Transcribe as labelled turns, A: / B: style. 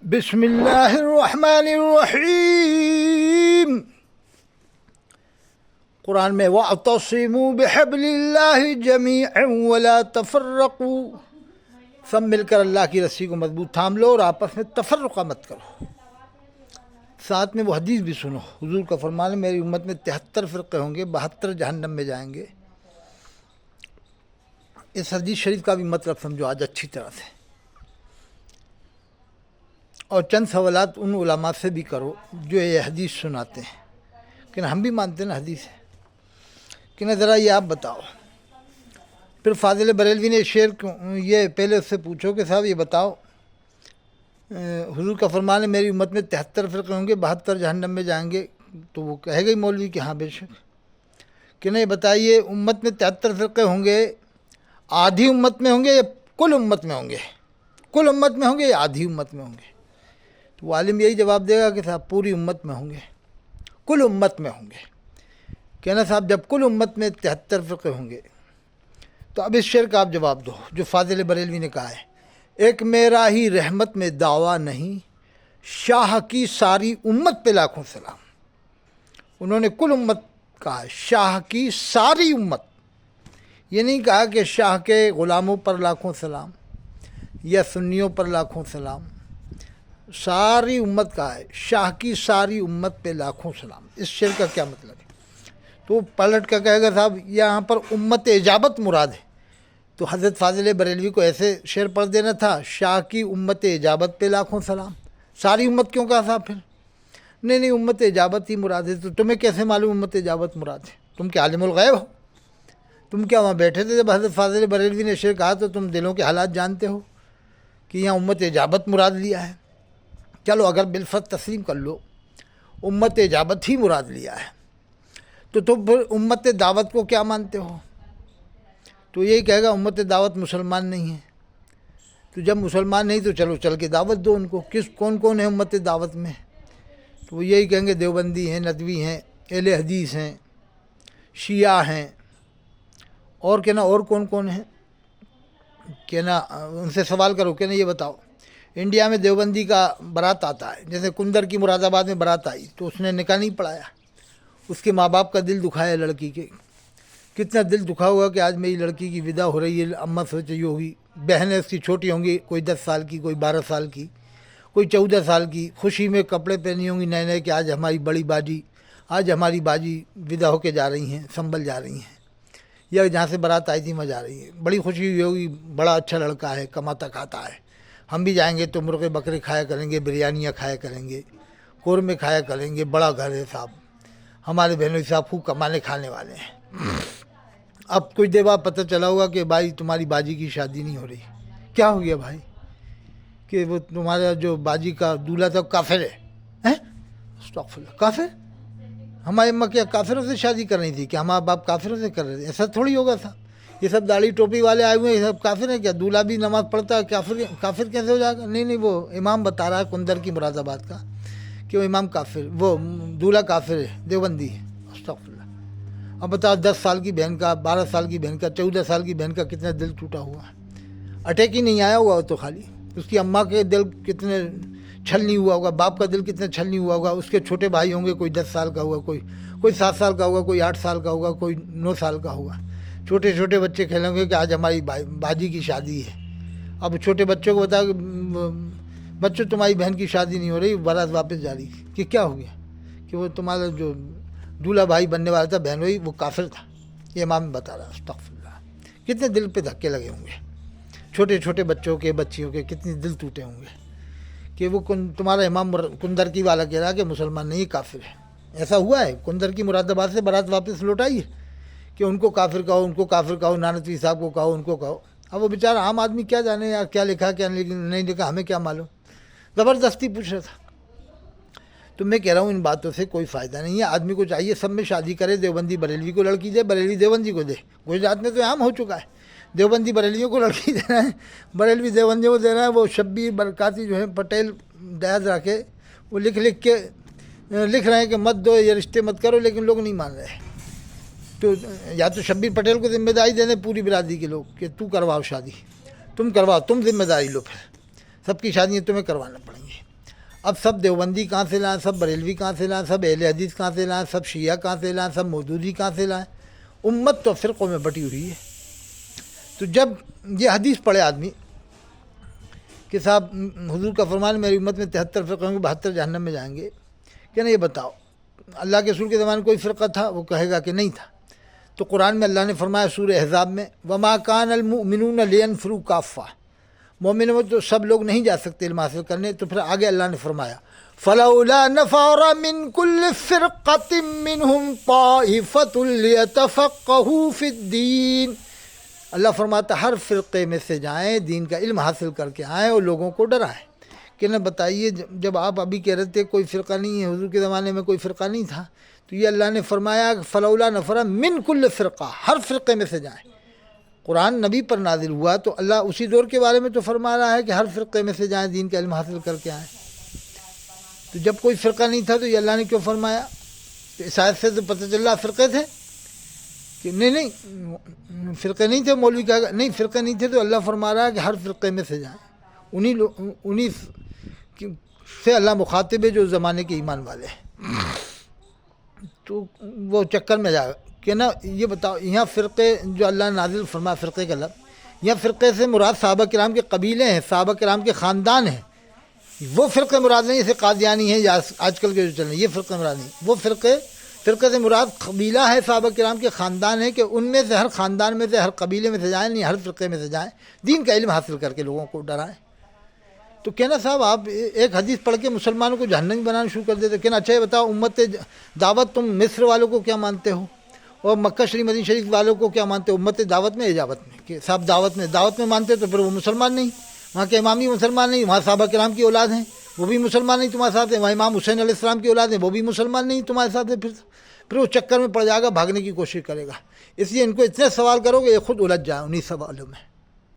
A: بسم اللہ الرحمن الرحیم۔ قرآن میں وَاعْتَصِمُوا بِحَبْلِ اللَّهِ جَمِيعًا وَلَا تَفَرَّقُوا، سب مل کر اللہ کی رسی کو مضبوط تھام لو اور آپس میں تفرقہ مت کرو۔ ساتھ میں وہ حدیث بھی سنو، حضور کا فرمان ہے میری امت میں 73 فرقے ہوں گے، 72 جہنم میں جائیں گے۔ اس حدیث شریف کا بھی مطلب سمجھو آج اچھی طرح سے، اور چند سوالات ان علماء سے بھی کرو جو یہ حدیث سناتے ہیں، کہ ہم بھی مانتے ہیں نا حدیث ہے، کہ نا ذرا یہ آپ بتاؤ۔ پھر فاضل بریلوی نے یہ پہلے اس سے پوچھو کہ صاحب یہ بتاؤ، حضور کا فرمان ہے میری امت میں 73 فرقے ہوں گے، 72 جہنم میں جائیں گے، تو وہ کہے گا ہی مولوی کہ ہاں بے شک، کہ نہیں بتائیے امت میں 73 فرقے ہوں گے، آدھی امت میں ہوں گے یا کل امت میں ہوں گے؟ کل امت میں ہوں گے یا آدھی امت میں ہوں گے؟ تو وہ عالم یہی جواب دے گا کہ صاحب پوری امت میں ہوں گے، کل امت میں ہوں گے۔ کہنا صاحب جب کل امت میں 73 فرقے ہوں گے تو اب اس شعر کا آپ جواب دو جو فاضل بریلوی نے کہا ہے، ایک میرا ہی رحمت میں دعویٰ نہیں، شاہ کی ساری امت پہ لاکھوں سلام۔ انہوں نے کل امت کہا ہے، شاہ کی ساری امت، یہ نہیں کہا کہ شاہ کے غلاموں پر لاکھوں سلام یا سنیوں پر لاکھوں سلام، ساری امت کا ہے، شاہ کی ساری امت پہ لاکھوں سلام۔ اس شعر کا کیا مطلب ہے؟ تو پلٹ کا کہے گا صاحب یہاں پر امت اجابت مراد ہے، تو حضرت فاضل بریلوی کو ایسے شعر پڑھ دینا تھا، شاہ کی امت اجابت پہ لاکھوں سلام۔ ساری امت کیوں کہا صاحب پھر؟ نہیں امت اجابت ہی مراد ہے۔ تو تمہیں کیسے معلوم امت اجابت مراد ہے؟ تم کیا عالم الغیب ہو؟ تم کیا وہاں بیٹھے تھے جب حضرت فاضل بریلوی نے شعر کہا تو تم دلوں کے حالات جانتے ہو کہ یہاں امت اجابت مراد لیا ہے؟ چلو اگر بالفرض تسلیم کر لو امت اجابت ہی مراد لیا ہے تو تم پھر امت دعوت کو کیا مانتے ہو؟ تو یہی کہے گا امت دعوت مسلمان نہیں ہے۔ تو جب مسلمان نہیں تو چلو چل کے دعوت دو ان کو، کون ہے امت دعوت میں؟ تو وہ یہی کہیں گے دیوبندی ہیں، ندوی ہیں، اہل حدیث ہیں، شیعہ ہیں، اور کہنا اور کون ہیں، کہنا ان سے سوال کرو، کہنا یہ بتاؤ انڈیا میں دیوبندی کا برات آتا ہے، جیسے کندر کی مراد آباد میں برات آئی تو اس نے نکاح نہیں پڑھایا، اس کے ماں باپ کا دل دکھایا لڑکی کے، کتنا دل دکھا ہوا کہ آج میری لڑکی کی ودا ہو رہی ہے، اماں سوچ رہی ہوگی، بہنیں اس کی چھوٹی ہوں گی، کوئی 10 سال کی، کوئی 12 سال کی، کوئی 14 سال کی، خوشی میں کپڑے پہنی ہوں گی نئے نئے کہ آج ہماری بڑی باجی، آج ہماری باجی ودا ہو کے جا رہی ہیں، سنبھل جا رہی ہیں، یا جہاں سے برات آئی تھی وہاں جا رہی ہے، بڑی خوشی ہوئی ہوگی، بڑا اچھا لڑکا ہے، کماتا کھاتا ہے، ہم بھی جائیں گے تو مرغے بکرے کھایا کریں گے، بریانیاں کھایا کریں گے، قورمے کھایا کریں گے، بڑا گھر ہے صاحب، ہمارے بہنوں صاحب خوب کمانے کھانے والے ہیں۔ اب کچھ دیر بعد پتہ چلا ہوگا کہ بھائی تمہاری باجی کی شادی نہیں ہو رہی۔ کیا ہو گیا بھائی؟ کہ وہ تمہارا جو باجی کا دولہا تھا کافر ہے۔ استغفر اللہ، کافر؟ ہماری اماں کیا کافروں سے شادی کر رہی تھی؟ کہ ہمارے باپ کافروں سے کر رہے تھے؟ ایسا تھوڑی ہوگا صاحب، یہ سب داڑھی ٹوپی والے آئے ہوئے ہیں، یہ سب کافر ہیں کیا؟ دولہا بھی نماز پڑھتا ہے، کافر کیسے ہو جائے گا؟ نہیں وہ امام بتا رہا ہے کندر کی مراد آباد کا کہ وہ امام کافر، وہ دولہا کافر ہے، دیوبندی ہے۔ استغفر اللہ۔ اب بتاؤ 10 سال کی بہن کا، 12 سال کی بہن کا، 14 سال کی بہن کا کتنا دل ٹوٹا ہوا ہے، اٹیک ہی نہیں آیا ہوا تو خالی اس کی اماں کے دل کتنے چھل نہیں ہوا ہوگا، باپ کا دل کتنا چھل نہیں ہوا ہوگا، اس کے چھوٹے بھائی ہوں گے، کوئی 10 سال کا ہوگا، کوئی 7 سال کا ہوگا، کوئی 8 سال کا ہوگا، کوئی 9 سال کا ہوگا، چھوٹے بچے کھیلیں گے کہ آج ہماری باجی کی شادی ہے۔ اب چھوٹے بچوں کو بتاؤ کہ بچوں تمہاری بہن کی شادی نہیں ہو رہی، بارات واپس جا رہی، کہ کیا ہو گیا؟ کہ وہ تمہارا جو دولہا بھائی بننے والا تھا بہن ہوئی وہ کافر تھا، یہ امام بتا رہا ہے۔ استغفر اللہ، کتنے دل پہ دھکے لگے ہوں گے، چھوٹے بچوں کے، بچیوں کے کتنے دل ٹوٹے ہوں گے کہ وہ تمہارا امام کندر کی والا کہہ رہا کہ مسلمان نہیں کافر ہے۔ ایسا ہوا ہے؟ کندر کی مراد آباد سے برات واپس لوٹائی ہے کہ ان کو کافر کہو، نانوی صاحب کو کہو، ان کو کہو۔ اب وہ بیچارہ عام آدمی کیا جانے یار کیا لکھا کیا نہیں لکھا، ہمیں کیا معلوم، زبردستی پوچھ رہا تھا۔ تو میں کہہ رہا ہوں ان باتوں سے کوئی فائدہ نہیں ہے، آدمی کو چاہیے سب میں شادی کرے، دیوبندی بریلوی کو لڑکی دے، بریلوی دیوبندی کو دے، گجرات میں تو عام ہو چکا ہے، دیوبندی بریلیوں کو لڑکی دے رہا ہے، بریلوی دیوبندیوں کو دے رہا ہے۔ وہ شبیر برکاتی جو ہیں پٹیل دیاز رکھے وہ لکھ رہے ہیں کہ مت دو، یہ رشتے مت کرو، لیکن لوگ نہیں مان رہے۔ تو یا تو شبیر پٹیل کو ذمہ داری دے دیں پوری برادری کے لوگ کہ تو کرواؤ شادی، تم کرواؤ، تم ذمہ داری لو، پھر سب کی شادیاں تمہیں کروانا پڑیں گی۔ اب سب دیوبندی کہاں سے لائیں، سب بریلوی کہاں سے لائیں، سب اہل حدیث کہاں سے لائیں، سب شیعہ کہاں سے لائیں، سب مودودی کہاں سے لائیں؟ امت تو فرقوں میں بٹی ہوئی ہے۔ تو جب یہ حدیث پڑھے آدمی کہ صاحب حضور کا فرمان میری امت میں 73 فرقے ہوں گے، 72 جہنم میں جائیں گے، کہ نا یہ بتاؤ اللہ کے رسول کے زمانے میں کوئی فرقہ تھا؟ وہ کہے گا کہ نہیں تھا۔ تو قرآن میں اللہ نے فرمایا سورہ احزاب میں وما کان المؤمنون لینفروا کافہ، مومنوں میں تو سب لوگ نہیں جا سکتے علم حاصل کرنے۔ تو پھر آگے اللہ نے فرمایا فلولا نفر من كل فرقة منهم طائفة ليتفقهوا في الدين، اللہ فرماتا ہر فرقے میں سے جائیں، دین کا علم حاصل کر کے آئیں اور لوگوں کو ڈرائیں۔ کہ نہ بتائیے جب آپ ابھی کہہ رہے تھے کوئی فرقہ نہیں ہے، حضور کے زمانے میں کوئی فرقہ نہیں تھا، تو یہ اللہ نے فرمایا فلولا نفر من کل فرقہ، ہر فرقے میں سے جائیں۔ قرآن نبی پر نازل ہوا تو اللہ اسی دور کے بارے میں تو فرما رہا ہے کہ ہر فرقے میں سے جائیں، دین کا علم حاصل کر کے آئیں۔ تو جب کوئی فرقہ نہیں تھا تو یہ اللہ نے کیوں فرمایا؟ تو اس آیت سے تو پتہ چل رہا فرقے تھے کہ نہیں فرقے نہیں تھے۔ مولوی کہا نہیں فرقے نہیں تھے، تو اللہ فرما رہا ہے کہ ہر فرقے میں سے جائیں۔ انہی سے اللہ مخاطب ہے جو زمانے کے ایمان والے ہیں۔ تو وہ چکر میں جائے گا کہ نا یہ بتاؤ یہاں فرقے جو اللہ نے نازل فرمایا فرقے کا لفظ، یہاں فرقے سے مراد صحابہ کرام کے قبیلے ہیں، صحابہ کرام کے خاندان ہیں۔ وہ فرقے مراد نہیں جیسے قادیانی ہیں یا آج کل کے جو چل رہے ہیں، یہ فرقے مراد نہیں۔ وہ فرقے سے مراد قبیلہ ہے، صحابہ کرام کے خاندان ہے، کہ ان میں سے ہر خاندان میں سے ہر قبیلے میں سے جائیں، نہیں ہر فرقے میں سے جائیں، دین کا علم حاصل کر کے لوگوں کو ڈرائیں۔ تو کہنا صاحب آپ ایک حدیث پڑھ کے مسلمانوں کو جہنمی بنانا شروع کر دیتے۔ کہنا اچھا یہ بتاؤ امت دعوت تم مصر والوں کو کیا مانتے ہو اور مکہ شریف مدینہ شریف والوں کو کیا مانتے ہو؟ امت دعوت میں اجابت میں، کہ صاحب دعوت میں مانتے تو پھر وہ مسلمان نہیں، وہاں کے امام بھی مسلمان نہیں، وہاں صحابہ کرام کی اولاد ہیں وہ بھی مسلمان نہیں تمہارے ساتھ ہیں، وہاں امام حسین علیہ السلام کی اولاد ہیں وہ بھی مسلمان نہیں تمہارے ساتھ ہیں۔ پھر وہ چکر میں پڑ جائے گا، بھاگنے کی کوشش کرے گا۔ اس لیے ان کو اتنے سوال کرو کہ یہ خود الجھ جائے انہی سوالوں میں۔